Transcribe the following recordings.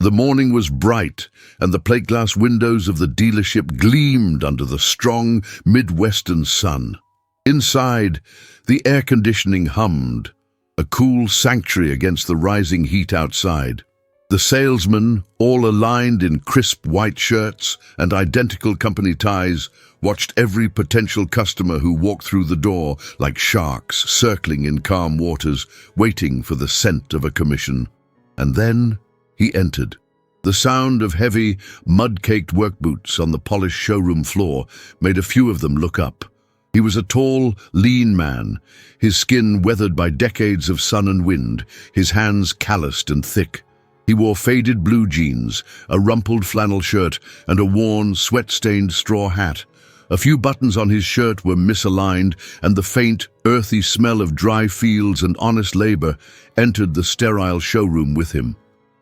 The morning was bright, and the plate glass windows of the dealership gleamed under the strong Midwestern sun. Inside, the air conditioning hummed, a cool sanctuary against the rising heat outside. The salesmen, all aligned in crisp white shirts and identical company ties, watched every potential customer who walked through the door like sharks circling in calm waters, waiting for the scent of a commission. And then he entered. The sound of heavy, mud-caked work boots on the polished showroom floor made a few of them look up. He was a tall, lean man, his skin weathered by decades of sun and wind, his hands calloused and thick. He wore faded blue jeans, a rumpled flannel shirt, and a worn, sweat-stained straw hat. A few buttons on his shirt were misaligned, and the faint, earthy smell of dry fields and honest labor entered the sterile showroom with him.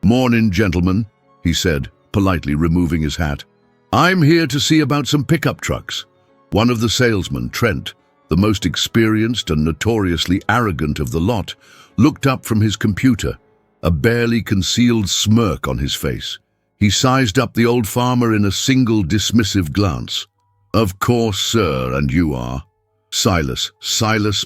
"Mornin', gentlemen," he said, politely removing his hat. "I'm here to see about some pickup trucks." One of the salesmen, Trent, the most experienced and notoriously arrogant of the lot, looked up from his computer, a barely concealed smirk on his face. He sized up the old farmer in a single dismissive glance. "Of course, sir, and you are?" Silas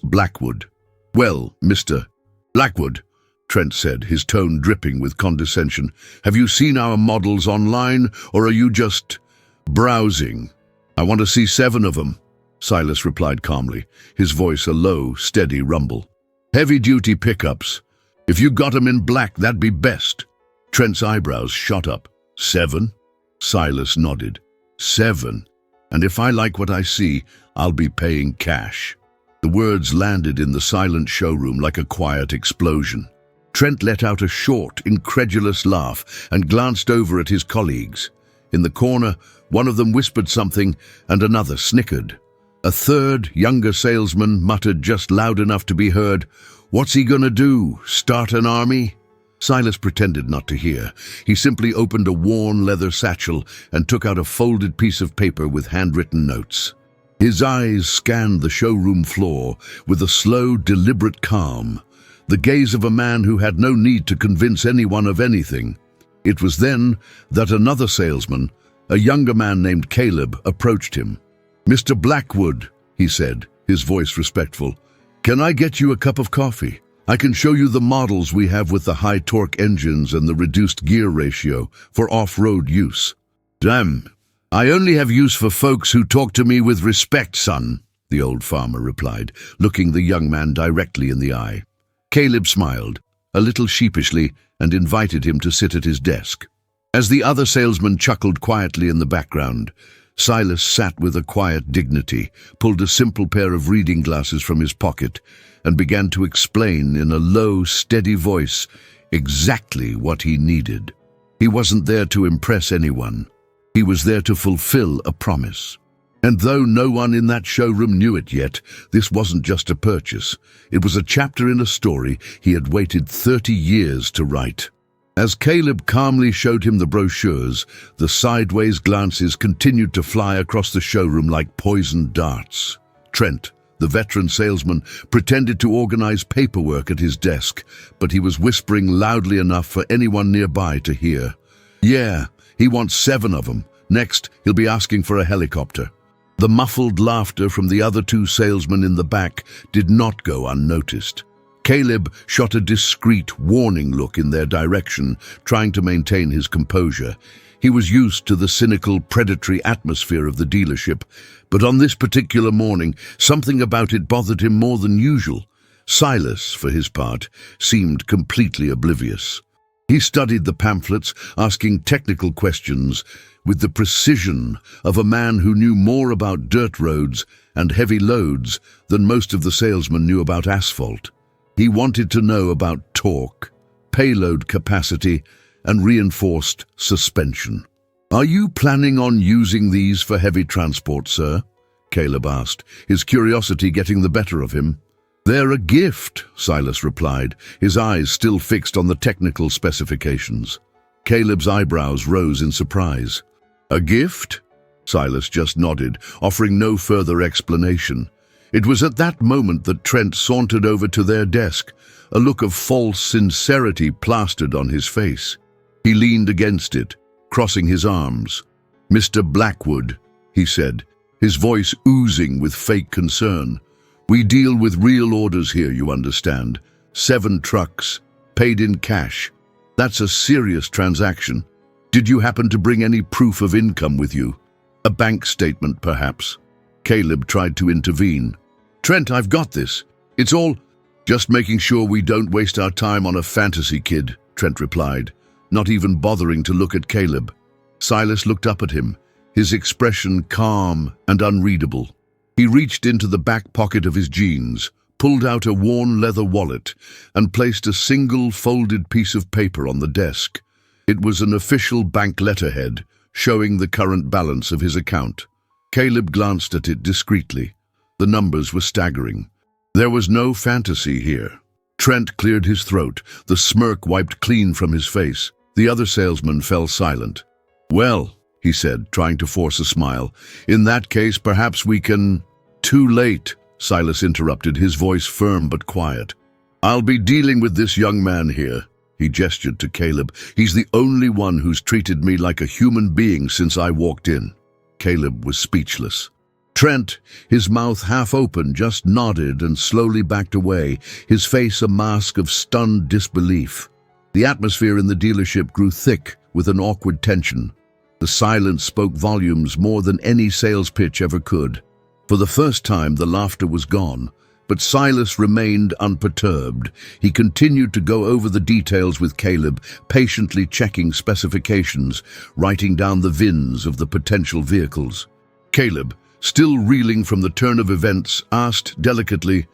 Blackwood." "Well, Mr. Blackwood," Trent said, his tone dripping with condescension, "have you seen our models online, or are you just browsing?" "I want to see 7 of them," Silas replied calmly, his voice a low, steady rumble. "Heavy-duty pickups. If you got 'em in black, that'd be best." Trent's eyebrows shot up. 7? Silas nodded. 7. And if I like what I see, I'll be paying cash. The words landed in the silent showroom like a quiet explosion. Trent let out a short, incredulous laugh and glanced over at his colleagues. In the corner, one of them whispered something and another snickered. A third, younger salesman muttered just loud enough to be heard, "What's he gonna do, start an army?" Silas pretended not to hear. He simply opened a worn leather satchel and took out a folded piece of paper with handwritten notes. His eyes scanned the showroom floor with a slow, deliberate calm, the gaze of a man who had no need to convince anyone of anything. It was then that another salesman, a younger man named Caleb, approached him. "Mr. Blackwood," he said, his voice respectful, "can I get you a cup of coffee? I can show you the models we have with the high-torque engines and the reduced gear ratio for off-road use." "Damn, I only have use for folks who talk to me with respect, son," the old farmer replied, looking the young man directly in the eye. Caleb smiled, a little sheepishly, and invited him to sit at his desk. As the other salesman chuckled quietly in the background, Silas sat with a quiet dignity, pulled a simple pair of reading glasses from his pocket, and began to explain in a low, steady voice exactly what he needed. He wasn't there to impress anyone. He was there to fulfill a promise. And though no one in that showroom knew it yet, this wasn't just a purchase. It was a chapter in a story he had waited 30 years to write. As Caleb calmly showed him the brochures, the sideways glances continued to fly across the showroom like poisoned darts. Trent, the veteran salesman, pretended to organize paperwork at his desk, but he was whispering loudly enough for anyone nearby to hear. "Yeah, he wants 7 of them. Next, he'll be asking for a helicopter." The muffled laughter from the other 2 salesmen in the back did not go unnoticed. Caleb shot a discreet, warning look in their direction, trying to maintain his composure. He was used to the cynical, predatory atmosphere of the dealership, but on this particular morning, something about it bothered him more than usual. Silas, for his part, seemed completely oblivious. He studied the pamphlets, asking technical questions with the precision of a man who knew more about dirt roads and heavy loads than most of the salesmen knew about asphalt. He wanted to know about torque, payload capacity, and reinforced suspension. "Are you planning on using these for heavy transport, sir?" Caleb asked, his curiosity getting the better of him. "They're a gift," Silas replied, his eyes still fixed on the technical specifications. Caleb's eyebrows rose in surprise. "A gift?" Silas just nodded, offering no further explanation. It was at that moment that Trent sauntered over to their desk, a look of false sincerity plastered on his face. He leaned against it, crossing his arms. "Mr. Blackwood," he said, his voice oozing with fake concern. "We deal with real orders here, you understand. 7 trucks, paid in cash. That's a serious transaction. Did you happen to bring any proof of income with you? A bank statement, perhaps?" Caleb tried to intervene. "Trent, I've got this. It's all—" "Just making sure we don't waste our time on a fantasy, kid," Trent replied, not even bothering to look at Caleb. Silas looked up at him, his expression calm and unreadable. He reached into the back pocket of his jeans, pulled out a worn leather wallet, and placed a single folded piece of paper on the desk. It was an official bank letterhead, showing the current balance of his account. Caleb glanced at it discreetly. The numbers were staggering. There was no fantasy here. Trent cleared his throat, the smirk wiped clean from his face. The other salesman fell silent. "Well," he said, trying to force a smile, "in that case, perhaps we can—" "Too late," Silas interrupted, his voice firm but quiet. "I'll be dealing with this young man here." He gestured to Caleb. "He's the only one who's treated me like a human being since I walked in." Caleb was speechless. Trent, his mouth half open, just nodded and slowly backed away, his face a mask of stunned disbelief. The atmosphere in the dealership grew thick with an awkward tension. The silence spoke volumes more than any sales pitch ever could. For the first time, the laughter was gone, but Silas remained unperturbed. He continued to go over the details with Caleb, patiently checking specifications, writing down the VINs of the potential vehicles. Caleb, still reeling from the turn of events, asked delicately,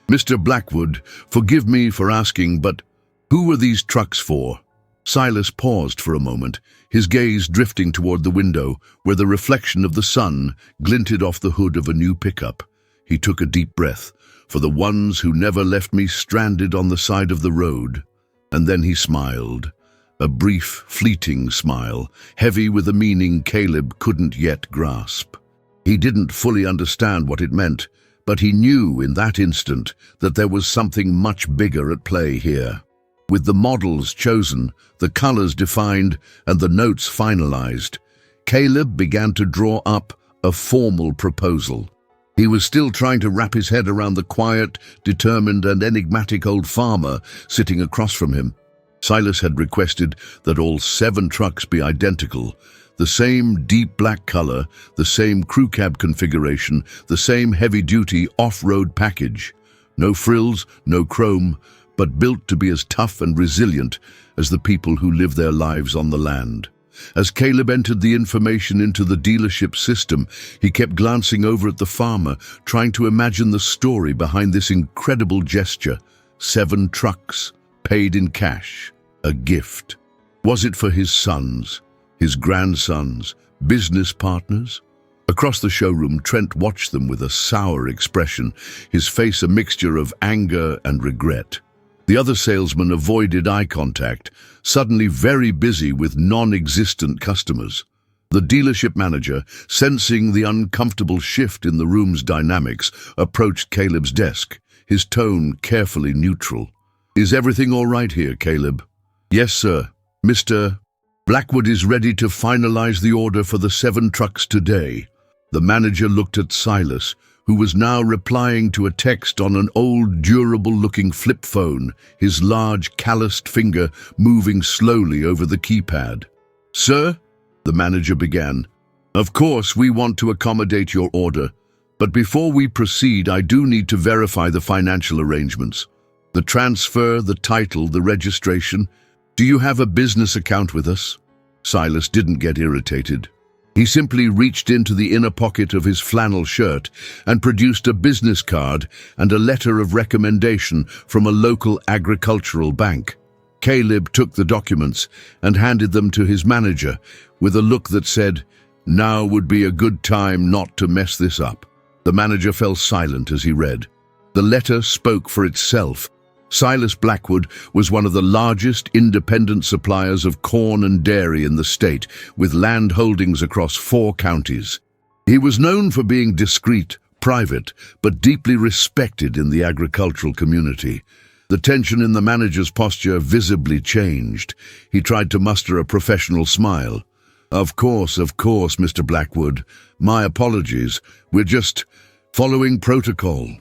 "Mr. Blackwood, forgive me for asking, but who were these trucks for?" Silas paused for a moment, his gaze drifting toward the window, where the reflection of the sun glinted off the hood of a new pickup. He took a deep breath. "For the ones who never left me stranded on the side of the road." And then he smiled. A brief, fleeting smile, heavy with a meaning Caleb couldn't yet grasp. He didn't fully understand what it meant, but he knew in that instant that there was something much bigger at play here. With the models chosen, the colors defined, and the notes finalized, Caleb began to draw up a formal proposal. He was still trying to wrap his head around the quiet, determined, and enigmatic old farmer sitting across from him. Silas had requested that all 7 trucks be identical, the same deep black color, the same crew cab configuration, the same heavy-duty off-road package. No frills, no chrome, but built to be as tough and resilient as the people who live their lives on the land. As Caleb entered the information into the dealership system, he kept glancing over at the farmer, trying to imagine the story behind this incredible gesture. 7 trucks, paid in cash, a gift. Was it for his sons, his grandsons, business partners? Across the showroom, Trent watched them with a sour expression, his face a mixture of anger and regret. The other salesman avoided eye contact, suddenly very busy with non-existent customers. The dealership manager, sensing the uncomfortable shift in the room's dynamics, approached Caleb's desk, his tone carefully neutral. "Is everything all right here, Caleb?" "Yes, sir. Mr. Blackwood is ready to finalize the order for the 7 trucks today." The manager looked at Silas, who was now replying to a text on an old, durable-looking flip phone, his large, calloused finger moving slowly over the keypad. "Sir," the manager began, "of course we want to accommodate your order, but before we proceed, I do need to verify the financial arrangements. The transfer, the title, the registration. Do you have a business account with us?" Silas didn't get irritated. He simply reached into the inner pocket of his flannel shirt and produced a business card and a letter of recommendation from a local agricultural bank. Caleb took the documents and handed them to his manager with a look that said, "Now would be a good time not to mess this up." The manager fell silent as he read. The letter spoke for itself. Silas Blackwood was one of the largest independent suppliers of corn and dairy in the state, with land holdings across 4 counties. He was known for being discreet, private, but deeply respected in the agricultural community. The tension in the manager's posture visibly changed. He tried to muster a professional smile. Of course, Mr. Blackwood. My apologies. We're just following protocol."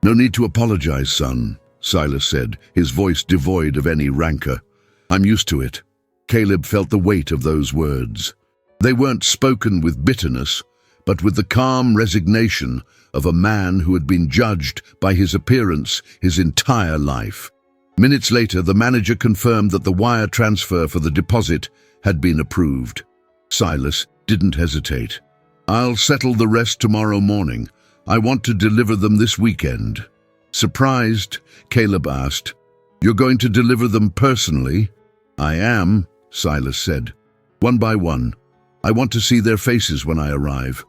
"No need to apologize, son," Silas said, his voice devoid of any rancor. "I'm used to it." Caleb felt the weight of those words. They weren't spoken with bitterness, but with the calm resignation of a man who had been judged by his appearance his entire life. Minutes later, the manager confirmed that the wire transfer for the deposit had been approved. Silas didn't hesitate. "I'll settle the rest tomorrow morning. I want to deliver them this weekend." Surprised, Caleb asked, "You're going to deliver them personally?" "I am," Silas said. "One by one. I want to see their faces when I arrive."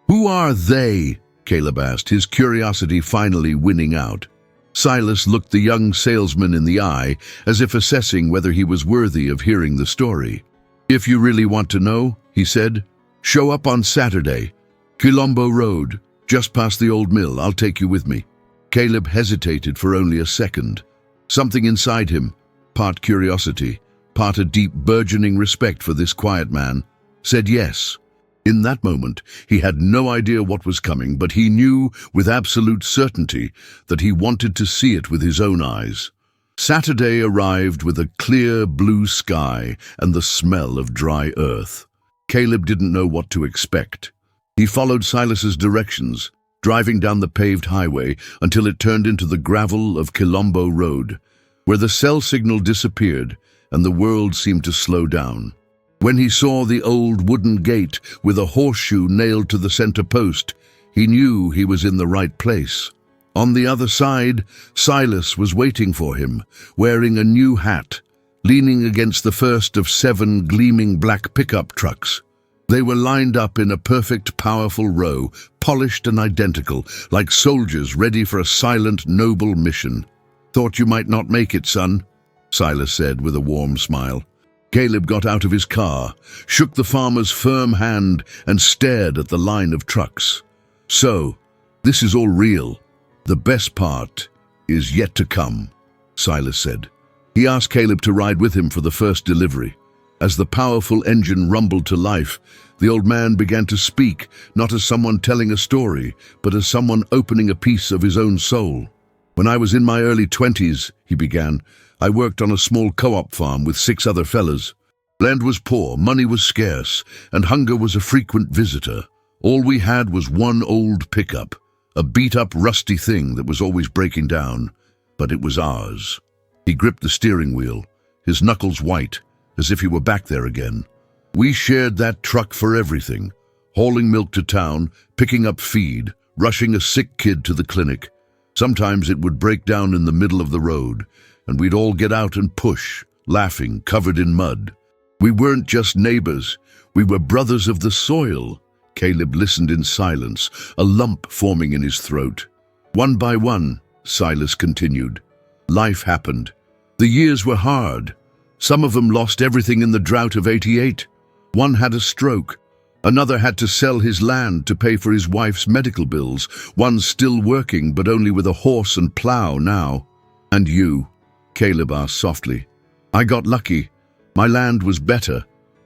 "Who are they?" Caleb asked, his curiosity finally winning out. Silas looked the young salesman in the eye, as if assessing whether he was worthy of hearing the story. "If you really want to know," he said, "show up on Saturday. Quilombo Road, just past the old mill. I'll take you with me." Caleb hesitated for only a second. Something inside him, part curiosity, part a deep burgeoning respect for this quiet man, said yes. In that moment, he had no idea what was coming, but he knew with absolute certainty that he wanted to see it with his own eyes. Saturday arrived with a clear blue sky and the smell of dry earth. Caleb didn't know what to expect. He followed Silas's directions, driving down the paved highway until it turned into the gravel of Quilombo Road, where the cell signal disappeared and the world seemed to slow down. When he saw the old wooden gate with a horseshoe nailed to the center post, he knew he was in the right place. On the other side, Silas was waiting for him, wearing a new hat, leaning against the first of 7 gleaming black pickup trucks. They were lined up in a perfect, powerful row, polished and identical, like soldiers ready for a silent, noble mission. "Thought you might not make it, son," Silas said with a warm smile. Caleb got out of his car, shook the farmer's firm hand, and stared at the line of trucks. "So, this is all real. The best part is yet to come," Silas said. He asked Caleb to ride with him for the first delivery. As the powerful engine rumbled to life, the old man began to speak, not as someone telling a story, but as someone opening a piece of his own soul. "When I was in my early 20s, he began, "I worked on a small co-op farm with 6 other fellas. Land was poor, money was scarce, and hunger was a frequent visitor. All we had was one old pickup, a beat-up, rusty thing that was always breaking down, but it was ours." He gripped the steering wheel, his knuckles white, as if he were back there again. "We shared that truck for everything, hauling milk to town, picking up feed, rushing a sick kid to the clinic. Sometimes it would break down in the middle of the road, and we'd all get out and push, laughing, covered in mud. We weren't just neighbors, we were brothers of the soil." Caleb listened in silence, a lump forming in his throat. "One by one," Silas continued, "life happened. The years were hard. Some of them lost everything in the drought of '88. One had a stroke. Another had to sell his land to pay for his wife's medical bills. One's still working, but only with a horse and plow now." "And you?" Caleb asked softly. "I got lucky. My land was better.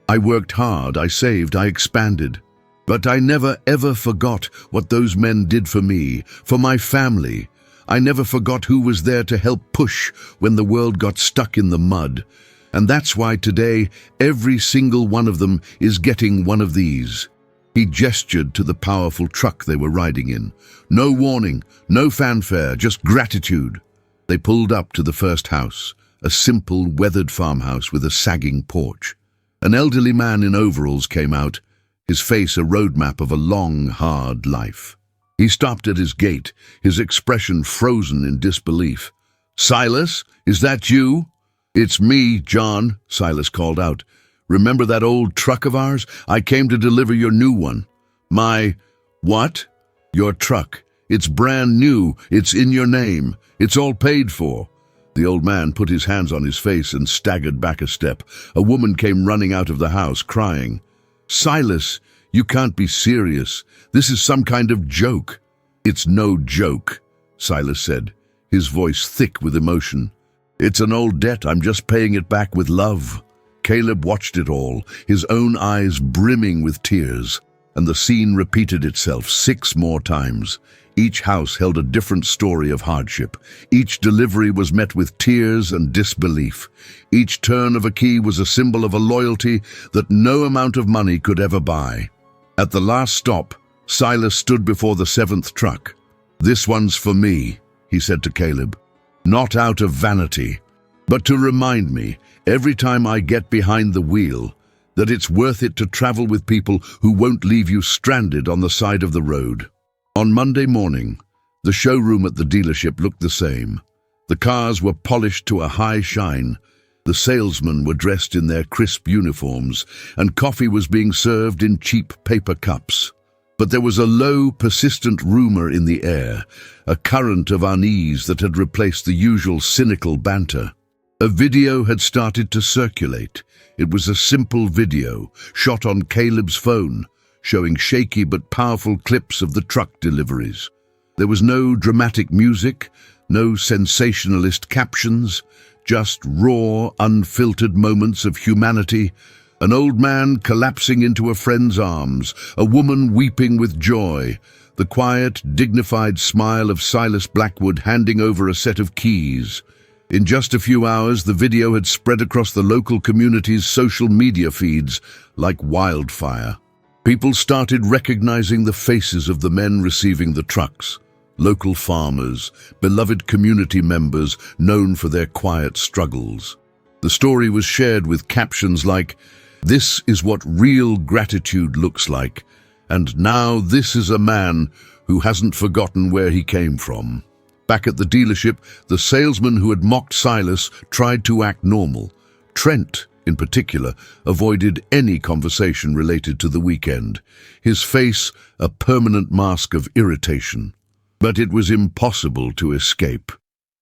I worked hard, I saved, I expanded. But I never ever forgot what those men did for me, for my family. I never forgot who was there to help push when the world got stuck in the mud. And that's why today, every single one of them is getting one of these." He gestured to the powerful truck they were riding in. No warning, no fanfare, just gratitude. They pulled up to the first house, a simple, weathered farmhouse with a sagging porch. An elderly man in overalls came out, his face a roadmap of a long, hard life. He stopped at his gate, his expression frozen in disbelief. "Silas, is that you?" "It's me, John," Silas called out. "Remember that old truck of ours? I came to deliver your new one." "My what?" "Your truck. It's brand new. It's in your name. It's all paid for." The old man put his hands on his face and staggered back a step. A woman came running out of the house, crying. "Silas, you can't be serious. This is some kind of joke." "It's no joke," Silas said, his voice thick with emotion. "It's an old debt, I'm just paying it back with love." Caleb watched it all, his own eyes brimming with tears, and the scene repeated itself 6 more times. Each house held a different story of hardship. Each delivery was met with tears and disbelief. Each turn of a key was a symbol of a loyalty that no amount of money could ever buy. At the last stop, Silas stood before the 7th truck. "This one's for me," he said to Caleb. "Not out of vanity, but to remind me, every time I get behind the wheel, that it's worth it to travel with people who won't leave you stranded on the side of the road." On Monday morning, the showroom at the dealership looked the same. The cars were polished to a high shine. The salesmen were dressed in their crisp uniforms, and coffee was being served in cheap paper cups. But there was a low, persistent rumor in the air, a current of unease that had replaced the usual cynical banter. A video had started to circulate. It was a simple video, shot on Caleb's phone, showing shaky but powerful clips of the truck deliveries. There was no dramatic music, no sensationalist captions, just raw, unfiltered moments of humanity. An old man collapsing into a friend's arms, a woman weeping with joy, the quiet, dignified smile of Silas Blackwood handing over a set of keys. In just a few hours, the video had spread across the local community's social media feeds like wildfire. People started recognizing the faces of the men receiving the trucks. Local farmers, beloved community members known for their quiet struggles. The story was shared with captions like, "This is what real gratitude looks like, and now this is a man who hasn't forgotten where he came from." Back at the dealership, the salesman who had mocked Silas tried to act normal. Trent, in particular, avoided any conversation related to the weekend, his face a permanent mask of irritation. But it was impossible to escape.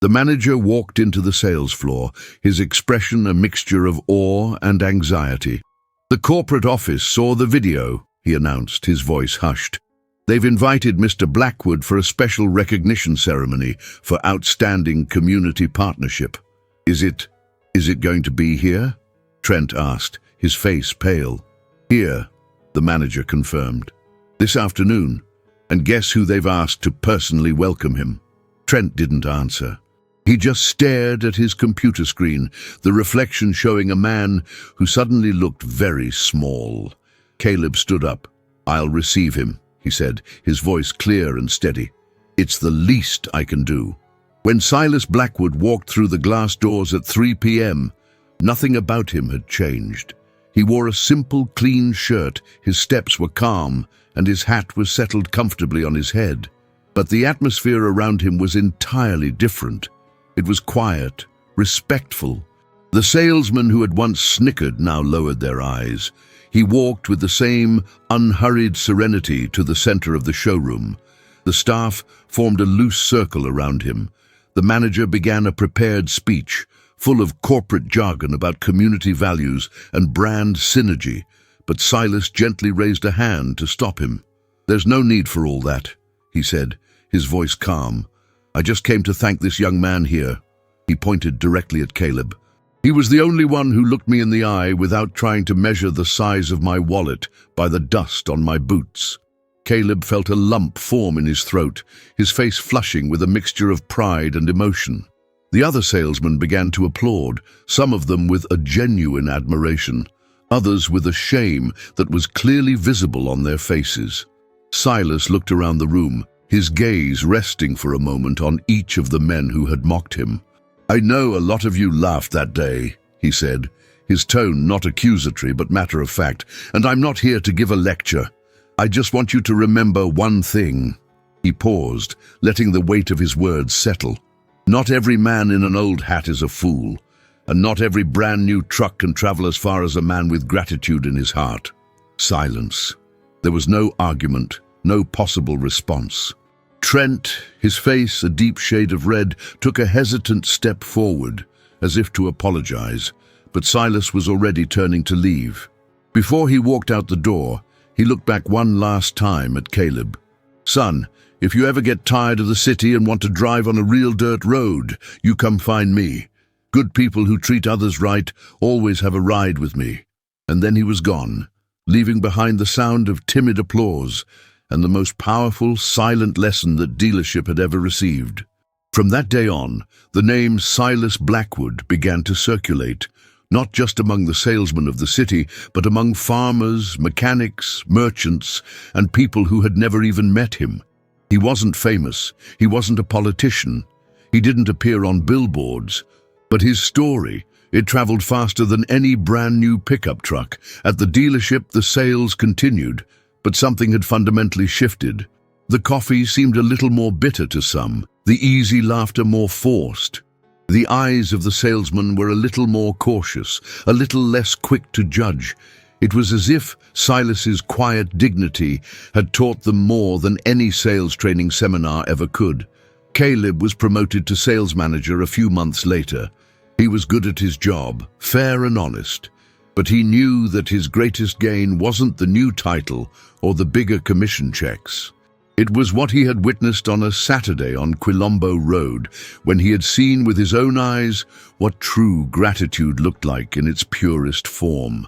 The manager walked into the sales floor, his expression a mixture of awe and anxiety. "The corporate office saw the video," he announced, his voice hushed. "They've invited Mr. Blackwood for a special recognition ceremony for outstanding community partnership. Is it going to be here?" Trent asked, his face pale. "Here," the manager confirmed. "This afternoon. And guess who they've asked to personally welcome him?" Trent didn't answer. He just stared at his computer screen, the reflection showing a man who suddenly looked very small. Caleb stood up. "I'll receive him," he said, his voice clear and steady. "It's the least I can do." When Silas Blackwood walked through the glass doors at 3 p.m., nothing about him had changed. He wore a simple, clean shirt, his steps were calm, and his hat was settled comfortably on his head. But the atmosphere around him was entirely different. It was quiet, respectful. The salesmen who had once snickered now lowered their eyes. He walked with the same unhurried serenity to the center of the showroom. The staff formed a loose circle around him. The manager began a prepared speech, full of corporate jargon about community values and brand synergy, but Silas gently raised a hand to stop him. "There's no need for all that," he said, his voice calm. "I just came to thank this young man here." He pointed directly at Caleb. "He was the only one who looked me in the eye without trying to measure the size of my wallet by the dust on my boots." Caleb felt a lump form in his throat, his face flushing with a mixture of pride and emotion. The other salesmen began to applaud, some of them with a genuine admiration, others with a shame that was clearly visible on their faces. Silas looked around the room, his gaze resting for a moment on each of the men who had mocked him. "I know a lot of you laughed that day," he said, his tone not accusatory but matter-of-fact, "and I'm not here to give a lecture. I just want you to remember one thing." He paused, letting the weight of his words settle. "Not every man in an old hat is a fool, and not every brand new truck can travel as far as a man with gratitude in his heart." Silence. There was no argument, no possible response. Trent, his face a deep shade of red, took a hesitant step forward, as if to apologize, but Silas was already turning to leave. Before he walked out the door, he looked back one last time at Caleb. "Son, If you ever get tired of the city and want to drive on a real dirt road, you come find me. Good people who treat others right always have a ride with me." And then he was gone, leaving behind the sound of timid applause and the most powerful, silent lesson that dealership had ever received. From that day on, the name Silas Blackwood began to circulate, not just among the salesmen of the city, but among farmers, mechanics, merchants, and people who had never even met him. He wasn't famous, he wasn't a politician, he didn't appear on billboards, but his story, it traveled faster than any brand new pickup truck. At the dealership, the sales continued, but something had fundamentally shifted. The coffee seemed a little more bitter to some, the easy laughter more forced. The eyes of the salesman were a little more cautious, a little less quick to judge. It was as if Silas's quiet dignity had taught them more than any sales training seminar ever could. Caleb was promoted to sales manager a few months later. He was good at his job, fair and honest, but he knew that his greatest gain wasn't the new title or the bigger commission checks. It was what he had witnessed on a Saturday on Quilombo Road, when he had seen with his own eyes what true gratitude looked like in its purest form.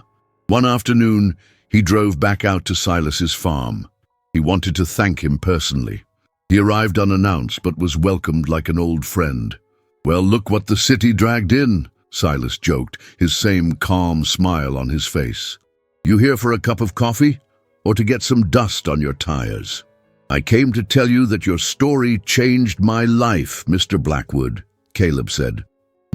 One afternoon, he drove back out to Silas's farm. He wanted to thank him personally. He arrived unannounced but was welcomed like an old friend. "Well, look what the city dragged in," Silas joked, his same calm smile on his face. "You here for a cup of coffee, or to get some dust on your tires?" "I came to tell you that your story changed my life, Mr. Blackwood," Caleb said.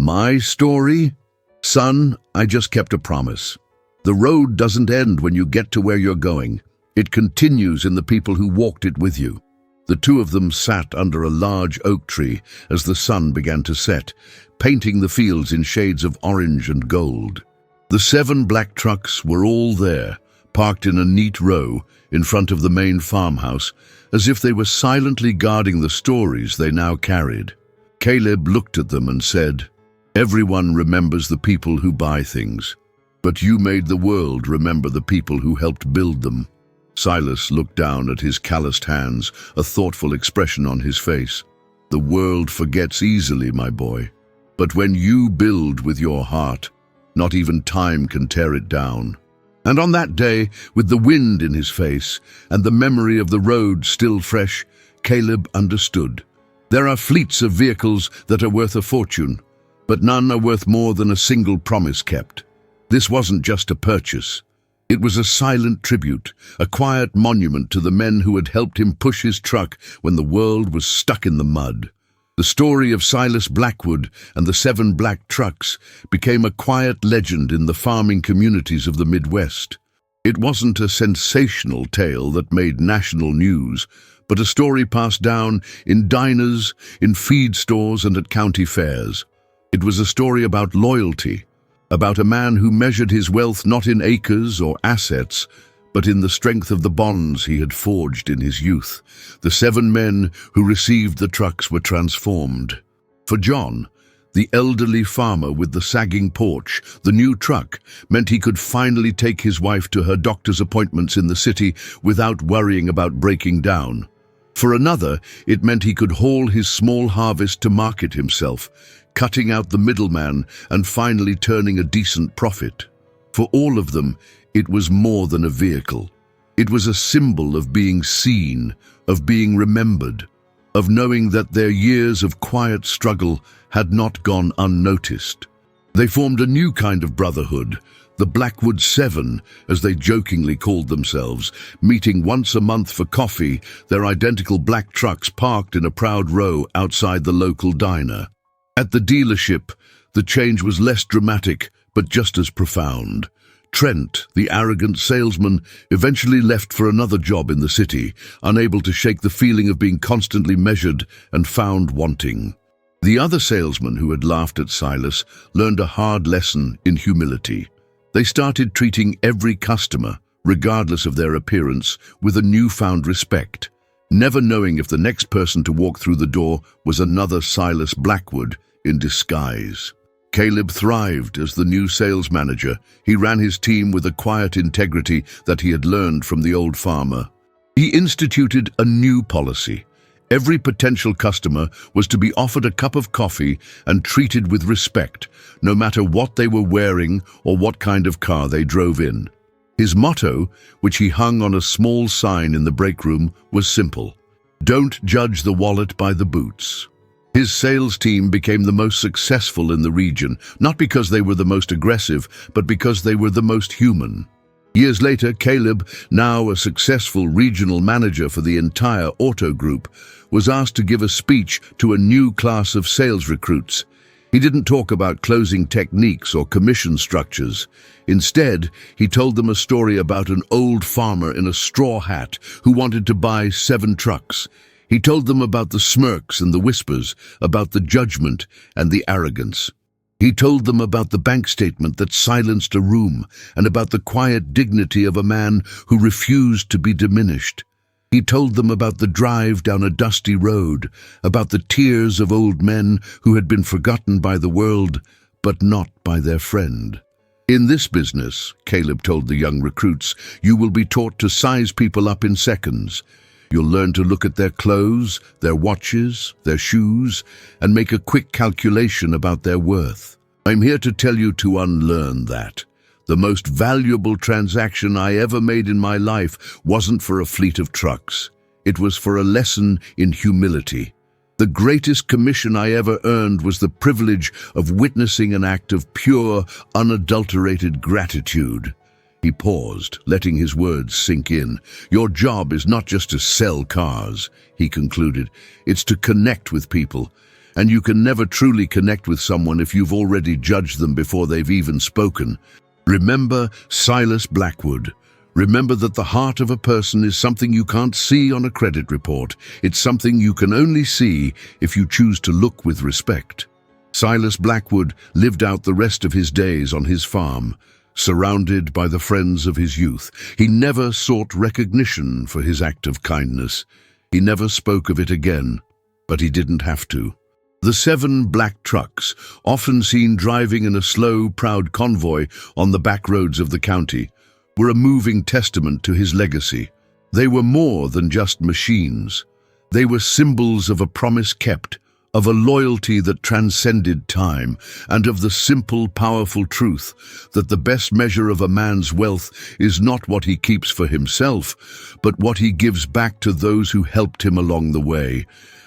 "My story? Son, I just kept a promise. The road doesn't end when you get to where you're going. It continues in the people who walked it with you." The two of them sat under a large oak tree as the sun began to set, painting the fields in shades of orange and gold. The 7 black trucks were all there, parked in a neat row in front of the main farmhouse, as if they were silently guarding the stories they now carried. Caleb looked at them and said, "Everyone remembers the people who buy things, but you made the world remember the people who helped build them." Silas looked down at his calloused hands, a thoughtful expression on his face. "The world forgets easily, my boy. But when you build with your heart, not even time can tear it down." And on that day, with the wind in his face and the memory of the road still fresh, Caleb understood. There are fleets of vehicles that are worth a fortune, but none are worth more than a single promise kept. This wasn't just a purchase. It was a silent tribute, a quiet monument to the men who had helped him push his truck when the world was stuck in the mud. The story of Silas Blackwood and the 7 black trucks became a quiet legend in the farming communities of the Midwest. It wasn't a sensational tale that made national news, but a story passed down in diners, in feed stores, and at county fairs. It was a story about loyalty, about a man who measured his wealth not in acres or assets, but in the strength of the bonds he had forged in his youth. The 7 men who received the trucks were transformed. For John, the elderly farmer with the sagging porch, the new truck meant he could finally take his wife to her doctor's appointments in the city without worrying about breaking down. For another, it meant he could haul his small harvest to market himself, cutting out the middleman and finally turning a decent profit. For all of them, it was more than a vehicle. It was a symbol of being seen, of being remembered, of knowing that their years of quiet struggle had not gone unnoticed. They formed a new kind of brotherhood, the Blackwood 7, as they jokingly called themselves, meeting once a month for coffee, their identical black trucks parked in a proud row outside the local diner. At the dealership, the change was less dramatic, but just as profound. Trent, the arrogant salesman, eventually left for another job in the city, unable to shake the feeling of being constantly measured and found wanting. The other salesman who had laughed at Silas learned a hard lesson in humility. They started treating every customer, regardless of their appearance, with a newfound respect, never knowing if the next person to walk through the door was another Silas Blackwood in disguise. Caleb thrived as the new sales manager. He ran his team with a quiet integrity that he had learned from the old farmer. He instituted a new policy. Every potential customer was to be offered a cup of coffee and treated with respect, no matter what they were wearing or what kind of car they drove in. His motto, which he hung on a small sign in the break room, was simple: "Don't judge the wallet by the boots." His sales team became the most successful in the region, not because they were the most aggressive, but because they were the most human. Years later, Caleb, now a successful regional manager for the entire auto group, was asked to give a speech to a new class of sales recruits. He didn't talk about closing techniques or commission structures. Instead, he told them a story about an old farmer in a straw hat who wanted to buy 7 trucks. He told them about the smirks and the whispers, about the judgment and the arrogance. He told them about the bank statement that silenced a room and about the quiet dignity of a man who refused to be diminished. He told them about the drive down a dusty road, about the tears of old men who had been forgotten by the world, but not by their friend. "In this business," Caleb told the young recruits, "you will be taught to size people up in seconds. You'll learn to look at their clothes, their watches, their shoes, and make a quick calculation about their worth. I'm here to tell you to unlearn that. The most valuable transaction I ever made in my life wasn't for a fleet of trucks. It was for a lesson in humility. The greatest commission I ever earned was the privilege of witnessing an act of pure, unadulterated gratitude." He paused, letting his words sink in. "Your job is not just to sell cars," he concluded. "It's to connect with people. And you can never truly connect with someone if you've already judged them before they've even spoken. Remember Silas Blackwood. Remember that the heart of a person is something you can't see on a credit report. It's something you can only see if you choose to look with respect." Silas Blackwood lived out the rest of his days on his farm, surrounded by the friends of his youth. He never sought recognition for his act of kindness. He never spoke of it again, but he didn't have to. The 7 black trucks, often seen driving in a slow, proud convoy on the back roads of the county, were a moving testament to his legacy. They were more than just machines. They were symbols of a promise kept, of a loyalty that transcended time, and of the simple, powerful truth that the best measure of a man's wealth is not what he keeps for himself, but what he gives back to those who helped him along the way.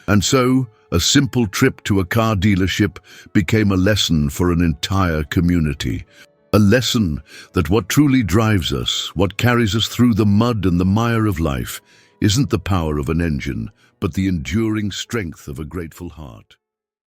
And so, a simple trip to a car dealership became a lesson for an entire community. A lesson that what truly drives us, what carries us through the mud and the mire of life, isn't the power of an engine, but the enduring strength of a grateful heart.